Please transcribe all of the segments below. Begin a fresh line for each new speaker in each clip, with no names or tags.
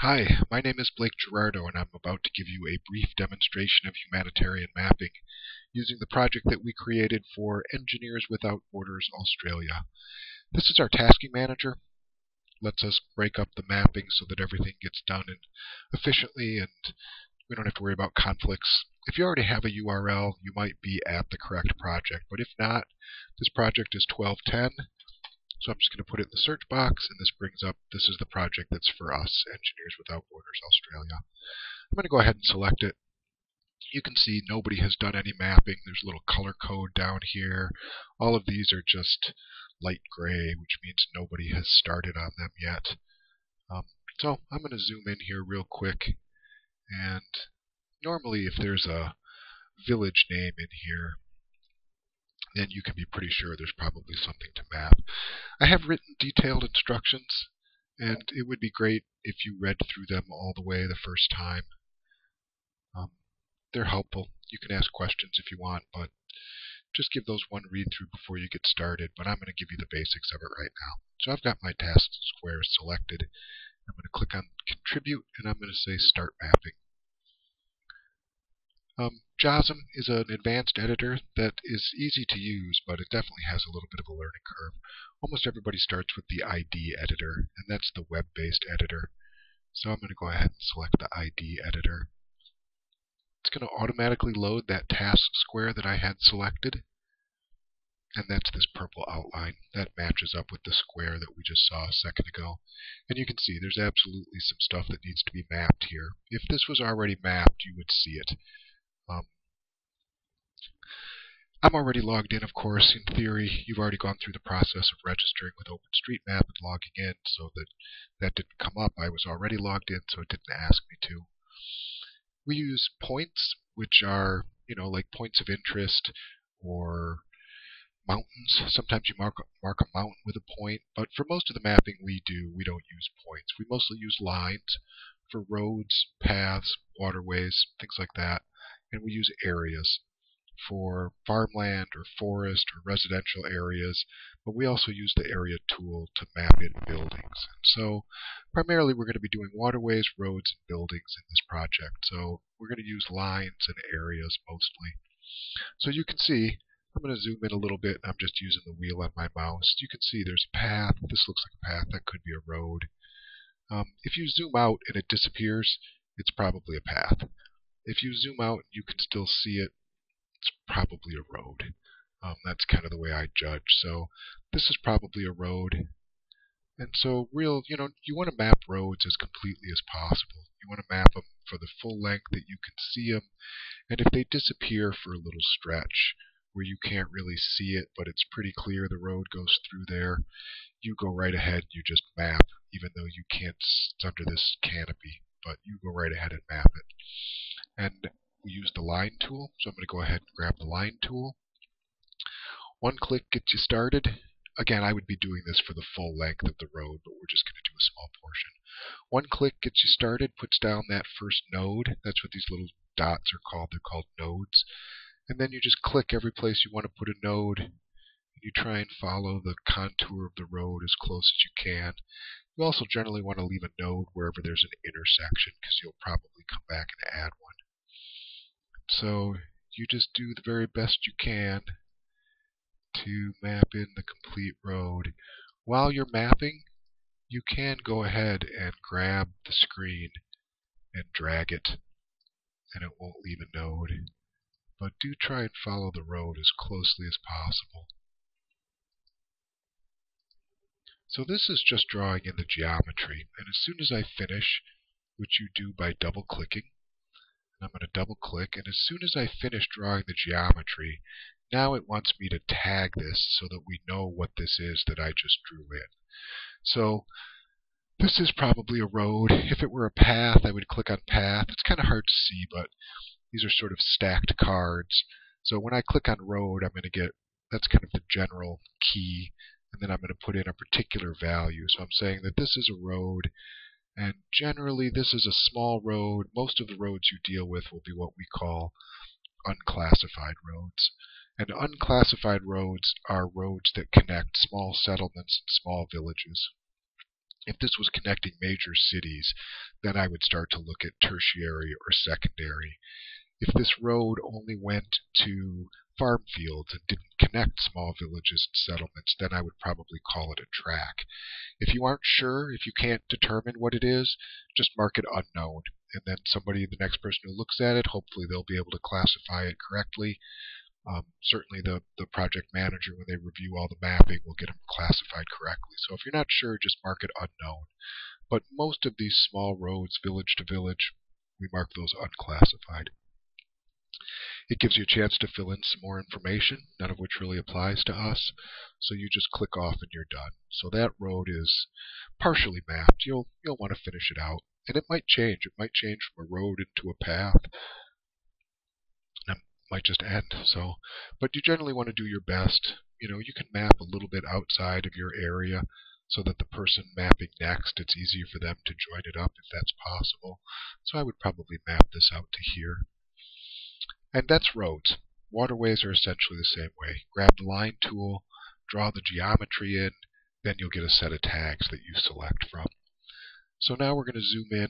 Hi, my name is Blake Gerardo, and I'm about to give you a brief demonstration of humanitarian mapping using the project that we created for Engineers Without Borders Australia. This is our tasking manager. Lets us break up the mapping so that everything gets done efficiently and we don't have to worry about conflicts. If you already have a URL, you might be at the correct project, but if not, this project is 1210. So I'm just going to put it in the search box, and this brings up, this is the project that's for us, Engineers Without Borders Australia. I'm going to go ahead and select it. You can see nobody has done any mapping. There's a little color code down here. All of these are just light gray, which means nobody has started on them yet. So I'm going to zoom in here real quick, and normally if there's a village name in here, then you can be pretty sure there's probably something to map. I have written detailed instructions, and it would be great if you read through them all the way the first time. They're helpful. You can ask questions if you want, but just give those one read through before you get started. But I'm going to give you the basics of it right now. So I've got my task square selected. I'm going to click on Contribute, and I'm going to say Start Mapping. JOSM is an advanced editor that is easy to use, but it definitely has a little bit of a learning curve. Almost everybody starts with the ID editor, and that's the web-based editor. So I'm going to go ahead and select the ID editor. It's going to automatically load that task square that I had selected, and that's this purple outline. That matches up with the square that we just saw a second ago. And you can see there's absolutely some stuff that needs to be mapped here. If this was already mapped, you would see it. I'm already logged in, of course. In theory, you've already gone through the process of registering with OpenStreetMap and logging in, so that didn't come up. I was already logged in, so it didn't ask me to. We use points, which are, like points of interest or mountains. Sometimes you mark a mountain with a point, but for most of the mapping we do, we don't use points. We mostly use lines for roads, paths, waterways, things like that, and we use areas for farmland or forest or residential areas, but we also use the area tool to map in buildings. And so primarily we're going to be doing waterways, roads, and buildings in this project. So we're going to use lines and areas mostly. So you can see, I'm going to zoom in a little bit. I'm just using the wheel on my mouse. You can see there's a path. This looks like a path. That could be a road. If you zoom out and it disappears, it's probably a path. If you zoom out and you can still see it, it's probably a road. That's kind of the way I judge. So this is probably a road. And so you want to map roads as completely as possible. You want to map them for the full length that you can see them. And if they disappear for a little stretch where you can't really see it, but it's pretty clear the road goes through there, you go right ahead, you just map, even though you can't, it's under this canopy, but you go right ahead and map it. And we use the line tool, so I'm going to go ahead and grab the line tool. One click gets you started. Again, I would be doing this for the full length of the road, but we're just going to do a small portion. One click gets you started, puts down that first node. That's what these little dots are called. They're called nodes. And then you just click every place you want to put a node. And you try and follow the contour of the road as close as you can. You also generally want to leave a node wherever there's an intersection, because you'll probably come back and add one. So you just do the very best you can to map in the complete road. While you're mapping, you can go ahead and grab the screen and drag it, and it won't leave a node. But do try and follow the road as closely as possible. So this is just drawing in the geometry, and as soon as I finish, which you do by double-clicking, I'm going to double click, and as soon as I finish drawing the geometry, now it wants me to tag this so that we know what this is that I just drew in. So this is probably a road. If it were a path, I would click on path. It's kind of hard to see, but these are sort of stacked cards. So when I click on road, I'm going to get, that's kind of the general key, and then I'm going to put in a particular value. So I'm saying that this is a road, and generally this is a small road. Most of the roads you deal with will be what we call unclassified roads. And unclassified roads are roads that connect small settlements and small villages. If this was connecting major cities, then I would start to look at tertiary or secondary. If this road only went to farm fields and didn't connect small villages and settlements, then I would probably call it a track. If you aren't sure, if you can't determine what it is, just mark it unknown. And then the next person who looks at it, hopefully they'll be able to classify it correctly. Certainly the project manager, when they review all the mapping, will get them classified correctly. So if you're not sure, just mark it unknown. But most of these small roads, village to village, we mark those unclassified. It gives you a chance to fill in some more information, none of which really applies to us. So you just click off and you're done. So that road is partially mapped. You'll want to finish it out. And it might change. It might change from a road into a path. And it might just end. But you generally want to do your best. You can map a little bit outside of your area so that the person mapping next, it's easier for them to join it up if that's possible. So I would probably map this out to here. And that's roads. Waterways are essentially the same way. Grab the line tool, draw the geometry in, then you'll get a set of tags that you select from. So now we're going to zoom in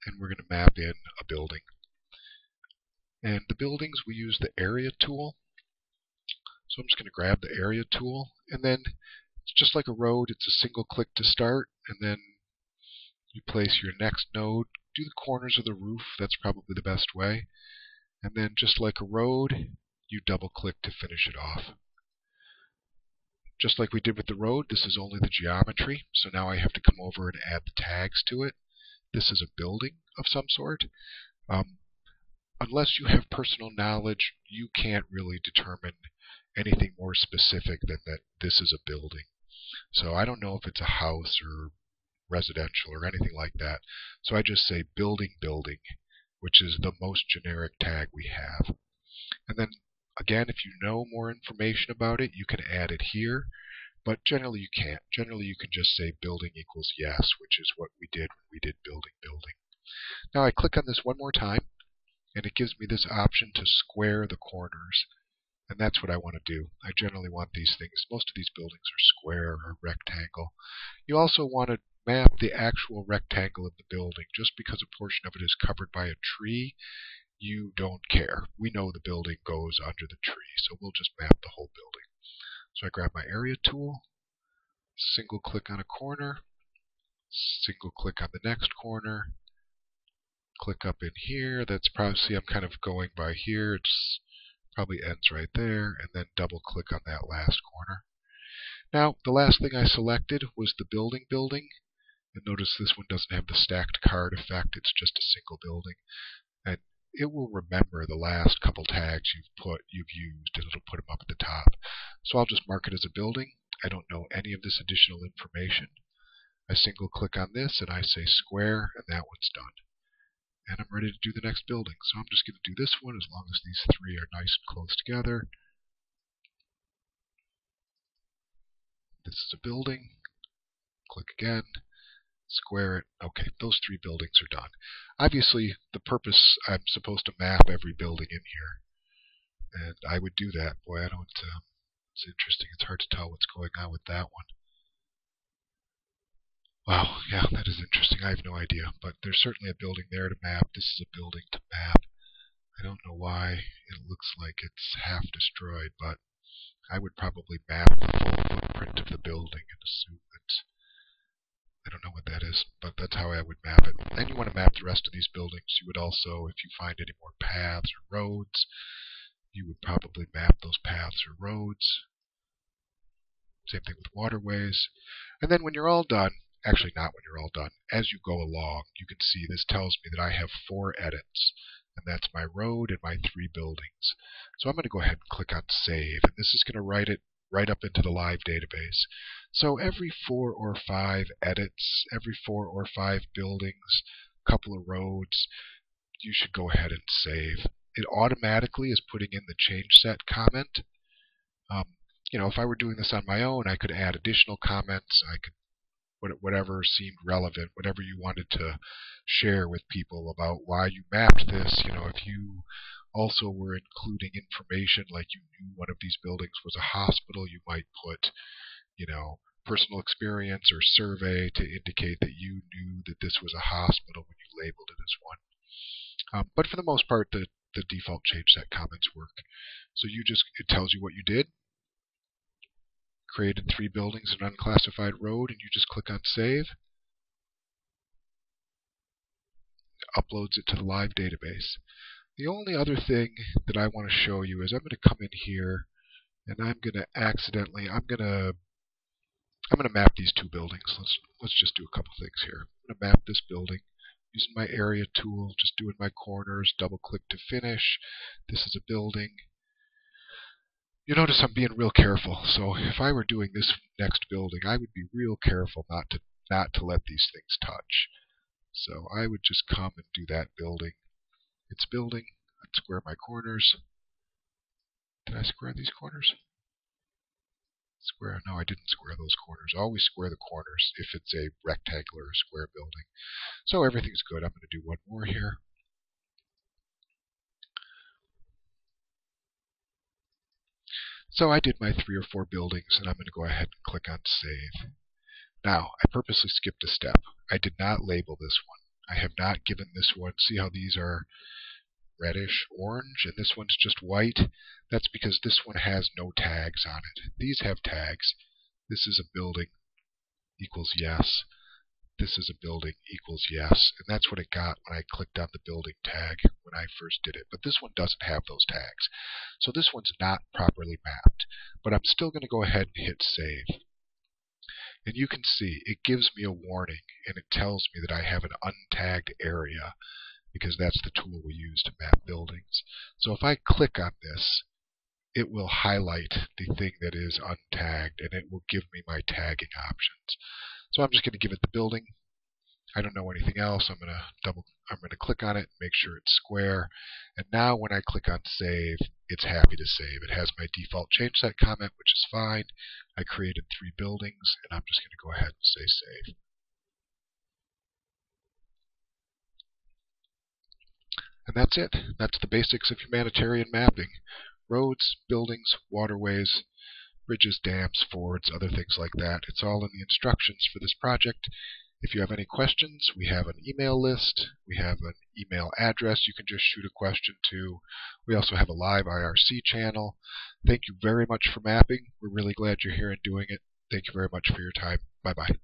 and we're going to map in a building. And the buildings, we use the area tool. So I'm just going to grab the area tool, and then it's just like a road. It's a single click to start, and then you place your next node. Do the corners of the roof. That's probably the best way. And then just like a road, you double click to finish it off. Just like we did with the road, this is only the geometry. So now I have to come over and add the tags to it. This is a building of some sort. Unless you have personal knowledge, you can't really determine anything more specific than that this is a building. So I don't know if it's a house or residential or anything like that. So I just say building, which is the most generic tag we have. And then again, if you know more information about it, you can add it here, but generally you can't. Generally you can just say building equals yes, which is what we did when we did building. Now I click on this one more time, and it gives me this option to square the corners. And that's what I want to do. I generally want these things. Most of these buildings are square or rectangle. You also want to map the actual rectangle of the building. Just because a portion of it is covered by a tree, you don't care. We know the building goes under the tree, so we'll just map the whole building. So I grab my area tool, single click on a corner, single click on the next corner, click up in here. That's probably, see, I'm kind of going by here. It's probably ends right there, and then double click on that last corner. Now, the last thing I selected was the building. And notice this one doesn't have the stacked card effect. It's just a single building. And it will remember the last couple tags you've used, and it'll put them up at the top. So I'll just mark it as a building. I don't know any of this additional information. I single click on this and I say square, and that one's done. And I'm ready to do the next building. So I'm just going to do this one as long as these three are nice and close together. This is a building. Click again. Square it. Okay, those three buildings are done. Obviously, the purpose, I'm supposed to map every building in here. And I would do that. Boy, I don't, it's interesting. It's hard to tell what's going on with that one. Wow, yeah, that is interesting. I have no idea. But there's certainly a building there to map. This is a building to map. I don't know why it looks like it's half destroyed, but I would probably map the full footprint of the building and assume that, I don't know what that is, but that's how I would map it. Then you want to map the rest of these buildings. You would also, if you find any more paths or roads, you would probably map those paths or roads. Same thing with waterways. And then when you're all done, actually not when you're all done, as you go along, you can see this tells me that I have 4 edits. And that's my road and my 3 buildings. So I'm going to go ahead and click on save. And this is going to write it right up into the live database. So every 4 or 5 edits, every 4 or 5 buildings, a couple of roads, you should go ahead and save. It automatically is putting in the change set comment. If I were doing this on my own, I could add additional comments. I could whatever seemed relevant, whatever you wanted to share with people about why you mapped this. If you also were including information like you knew one of these buildings was a hospital, you might put, personal experience or survey to indicate that you knew that this was a hospital when you labeled it as one. But for the most part, the default change set comments work. So it tells you what you did. Created 3 buildings in an unclassified road, and you just click on Save. It uploads it to the live database. The only other thing that I want to show you is I'm going to come in here and I'm going to map these 2 buildings. Let's just do a couple things here. I'm going to map this building using my area tool, just doing my corners, double click to finish. This is a building. You notice I'm being real careful. So if I were doing this next building, I would be real careful not to let these things touch. So I would just come and do that building. It's building. I'd square my corners. Did I square these corners? Square? No, I didn't square those corners. Always square the corners if it's a rectangular or square building. So everything's good. I'm going to do one more here. So I did my 3 or 4 buildings, and I'm going to go ahead and click on Save. Now, I purposely skipped a step. I did not label this one. I have not given this one. See how these are reddish orange and this one's just white? That's because this one has no tags on it. These have tags. This is a building equals yes. This is a building equals yes. And that's what it got when I clicked on the building tag when I first did it. But this one doesn't have those tags. So this one's not properly mapped. But I'm still going to go ahead and hit Save. And you can see it gives me a warning and it tells me that I have an untagged area because that's the tool we use to map buildings. So if I click on this, it will highlight the thing that is untagged and it will give me my tagging options. So I'm just going to give it the building. I don't know anything else. I'm going to click on it, make sure it's square. And now when I click on Save, it's happy to save. It has my default change set comment, which is fine. I created 3 buildings, and I'm just going to go ahead and say Save. And that's it. That's the basics of humanitarian mapping. Roads, buildings, waterways, bridges, dams, fords, other things like that. It's all in the instructions for this project. If you have any questions, we have an email list. We have an email address you can just shoot a question to. We also have a live IRC channel. Thank you very much for mapping. We're really glad you're here and doing it. Thank you very much for your time. Bye-bye.